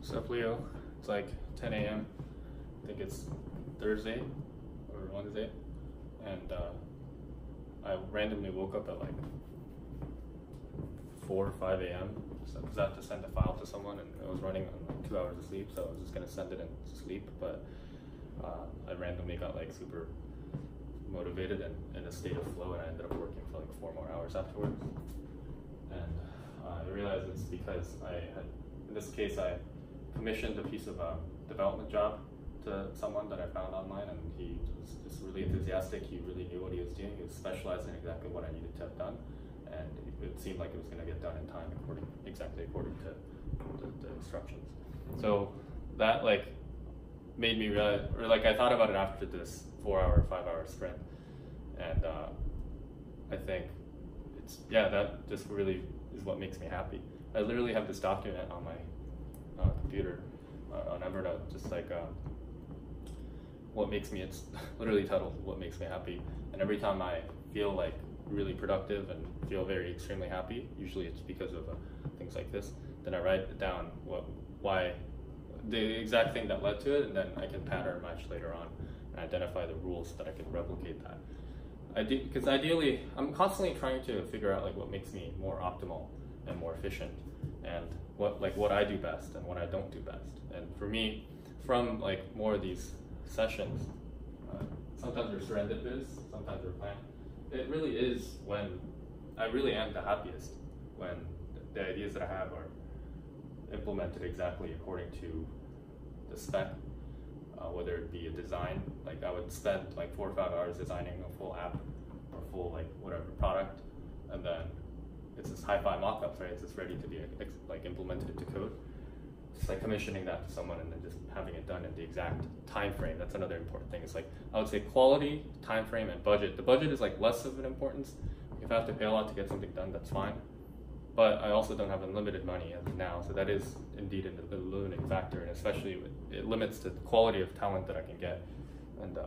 What's up, Leo? It's like 10 a.m. I think it's Thursday or Wednesday, and I randomly woke up at like 4 or 5 a.m. So I was out to send a file to someone, and I was running on like 2 hours of sleep, so I was just gonna send it in sleep, but I randomly got like super motivated and in a state of flow, and I ended up working for like 4 more hours afterwards. And I realized it's because in this case, I commissioned a piece of a development job to someone that I found online, and he was just really enthusiastic. He really knew what he was doing. He was specialized in exactly what I needed to have done, and it seemed like it was going to get done in time, exactly according to the instructions. So that like made me realize, or like I thought about it after this 4-hour, 5-hour sprint, and I think that just really is what makes me happy. I literally have this document on my computer on Evernote, just like what makes me, it's literally titled "What Makes Me Happy," and every time I feel like really productive and feel very extremely happy, usually it's because of things like this, then I write down why, the exact thing that led to it, and then I can pattern match later on and identify the rules that I can replicate that. Because ideally, I'm constantly trying to figure out like what makes me more optimal and more efficient, and what I do best and what I don't do best. And for me, from like more of these sessions, sometimes they're serendipitous, sometimes they're planned. It really is when I really am the happiest, when the ideas that I have are implemented exactly according to the spec, whether it be a design, like I would spend like 4 or 5 hours designing a full app or full like whatever product, and then it's this hi-fi mock-up, right? It's just ready to be like implemented into code. Just like commissioning that to someone and then just having it done in the exact time frame. That's another important thing. It's like I would say quality, time frame, and budget. The budget is like less of an importance. If I have to pay a lot to get something done, that's fine. But I also don't have unlimited money as of now, so that is indeed a limiting factor, and especially it limits the quality of talent that I can get. And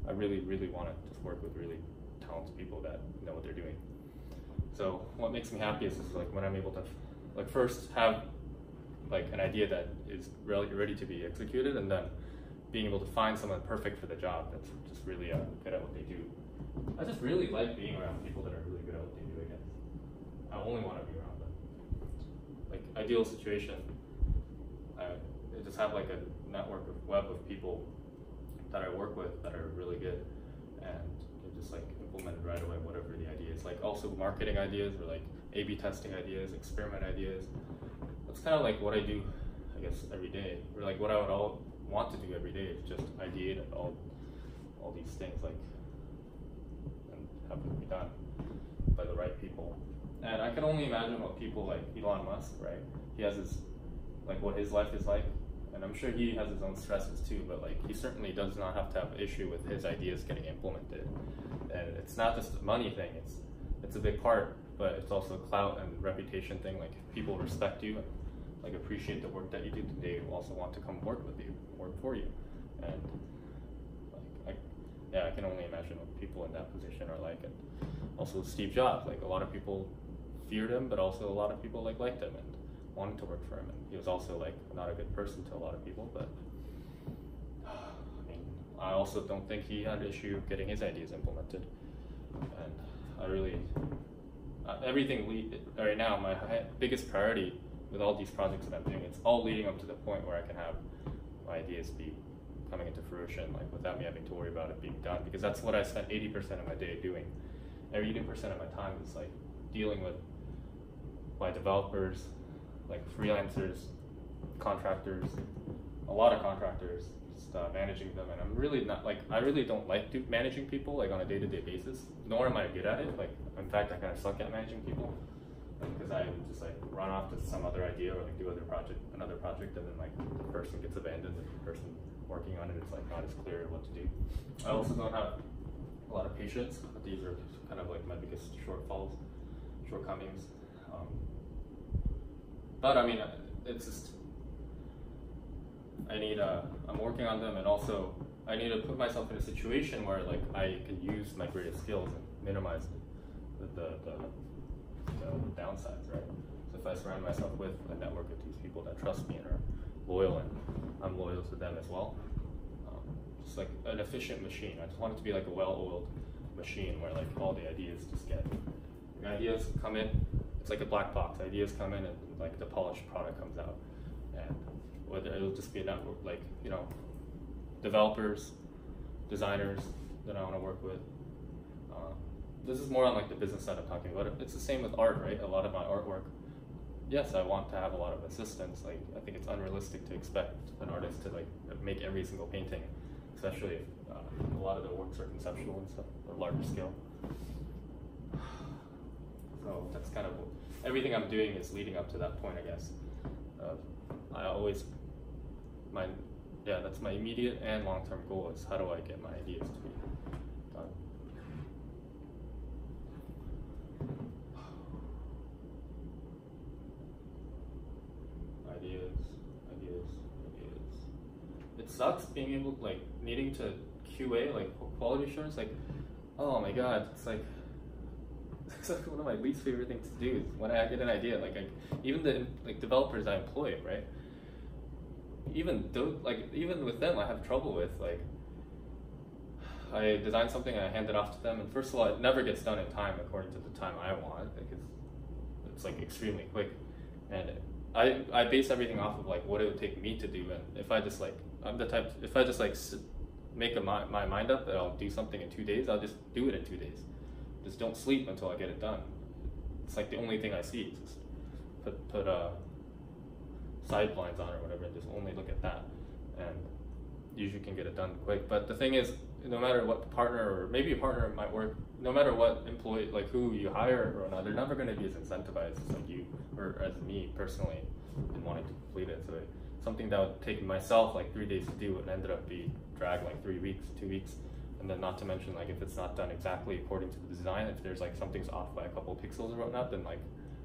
I really, really want to just work with really talented people that know what they're doing. So what makes me happiest is like when I'm able to like first have like an idea that is really ready to be executed, and then being able to find someone perfect for the job that's just really good at what they do. I just really like being around people that are really good at what they do, I guess. I only want to be around them. Like ideal situation, I just have like a web of people that I work with that are really good, and they just like implement right away whatever the idea is. Like also marketing ideas, or like A/B testing ideas, experiment ideas. That's kind of like what I do, I guess, every day. Or like what I would all want to do every day is just ideate all these things, like, and have them be done by the right people. And I can only imagine what people like Elon Musk, right? He has his, like what his life is like, and I'm sure he has his own stresses too, but like he certainly does not have to have an issue with his ideas getting implemented. And it's not just a money thing, it's a big part, but it's also a clout and reputation thing. Like if people respect you and like appreciate the work that you do, they also want to come work with you, work for you. And like I can only imagine what people in that position are like. And also Steve Jobs, like a lot of people feared him, but also a lot of people like liked him and wanted to work for him. And he was also like not a good person to a lot of people, but I mean, I also don't think he had an issue getting his ideas implemented. And I really, right now, my biggest priority with all these projects that I'm doing, it's all leading up to the point where I can have my ideas be coming into fruition, like without me having to worry about it being done, because that's what I spent 80% of my day doing. Every 80% of my time is like dealing with my developers, like freelancers, contractors, a lot of contractors, just managing them. And I'm really not like, I really don't like managing people like on a day-to-day basis, nor am I good at it. Like, in fact, I kind of suck at managing people, because I would just like run off to some other idea or like do another project, and then like the person gets abandoned, and the person working on it is like not as clear what to do. I also don't have a lot of patience. These are kind of like my biggest shortcomings. But I mean, it's just, I'm working on them, and also I need to put myself in a situation where like I can use my greatest skills and minimize the downsides, right? So if I surround myself with a network of these people that trust me and are loyal, and I'm loyal to them as well. Just like an efficient machine. I just want it to be like a well-oiled machine where like all the ideas just get, ideas come in, it's like a black box. Ideas come in and like the polished product comes out. And whether it'll just be a network, like, you know, developers, designers that I want to work with. This is more on like the business side I'm talking about. It's the same with art, right? A lot of my artwork, yes, I want to have a lot of assistance. Like, I think it's unrealistic to expect an artist to like make every single painting, especially if a lot of their works are conceptual and stuff, or larger scale. So that's kind of everything I'm doing is leading up to that point, I guess. I always, that's my immediate and long-term goal is how do I get my ideas to be done. Ideas. It sucks being able, like, needing to QA, like, quality assurance, like, oh my god, it's like one of my least favorite things to do is when I get an idea, like, even the developers I employ, right? Even with them, I have trouble with, like, I design something and I hand it off to them, and first of all, it never gets done in time according to the time I want, because it's like extremely quick, and I base everything off of like what it would take me to do, and if I just like, I'm the type, if I just like make my mind up that I'll do something in 2 days, I'll just do it in 2 days. Just don't sleep until I get it done. It's like the only thing I see. Just put side blinds on or whatever, and just only look at that, and usually can get it done quick. But the thing is, no matter what partner, or maybe a partner might work, no matter what employee, like who you hire or not, they're never going to be as incentivized as like you or as me personally in wanting to complete it. So something that would take myself like 3 days to do would ended up be dragged like 3 weeks, 2 weeks. And then not to mention, like, if it's not done exactly according to the design, if there's like something's off by a couple of pixels or whatnot, then like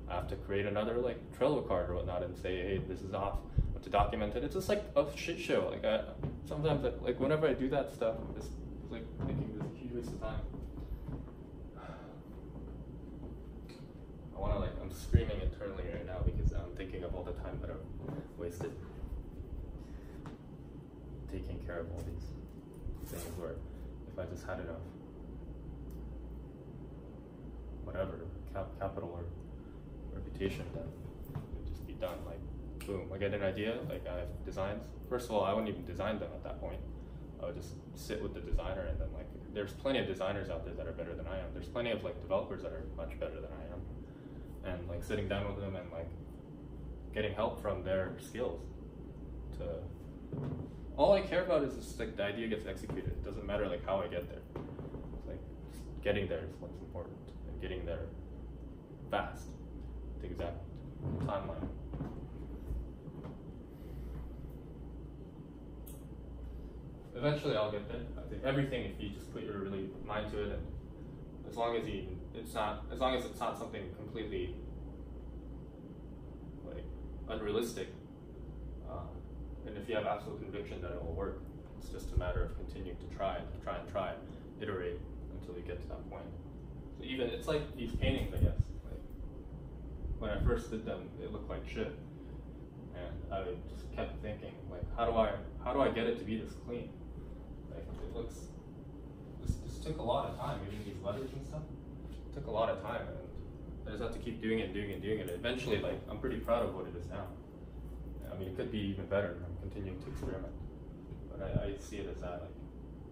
I have to create another like Trello card or whatnot and say, hey, this is off, to document it. It's just like a shit show. Like sometimes like whenever I do that stuff, I'm just like thinking this is a huge waste of time. I want to like, I'm screaming internally right now because I'm thinking of all the time that I've wasted taking care of all these things where if I just had enough, whatever, capital or reputation, then it would just be done. Like, boom, I get an idea, like I have designs. First of all, I wouldn't even design them at that point. I would just sit with the designer, and then like, there's plenty of designers out there that are better than I am. There's plenty of like developers that are much better than I am. And like sitting down with them and like getting help from their skills to, all I care about is just like the idea gets executed. It doesn't matter like how I get there. It's like getting there is what's important, and getting there fast, the exact timeline. Eventually I'll get there. I think everything, if you just put your really mind to it, and as long as it's not something completely like unrealistic, and if you have absolute conviction that it will work, it's just a matter of continuing to try, iterate until you get to that point. So even, it's like these paintings, I guess. Like, when I first did them, it looked like shit, and I just kept thinking, like, how do I get it to be this clean? Like, it looks. This took a lot of time. Even these letters and stuff, it took a lot of time, and I just have to keep doing it. Eventually, like, I'm pretty proud of what it is now. I mean, it could be even better. I'm continuing to experiment, but I see it as that,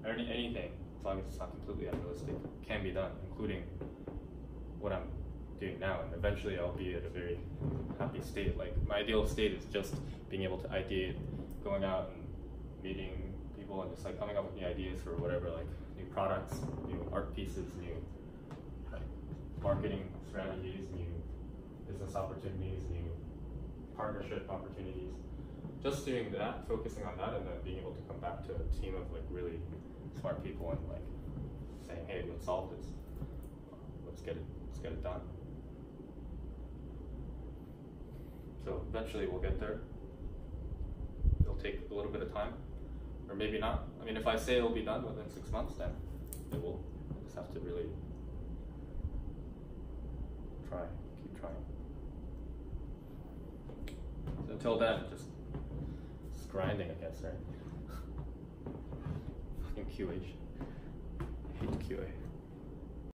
like, anything, as long as it's not completely unrealistic, can be done, including what I'm doing now. And eventually, I'll be at a very happy state. Like, my ideal state is just being able to ideate, going out and meeting people, and just like coming up with new ideas for whatever, like new products, new art pieces, new like marketing strategies, new business opportunities, new partnership opportunities. Just doing that, focusing on that, and then being able to come back to a team of like really smart people and like saying, hey, let's solve this. Let's get it done. So eventually we'll get there. It'll take a little bit of time, or maybe not. I mean, if I say it'll be done within 6 months, then it will. I just have to really keep trying. So until then, just just grinding, I guess, right? Fucking QH. Hate QA.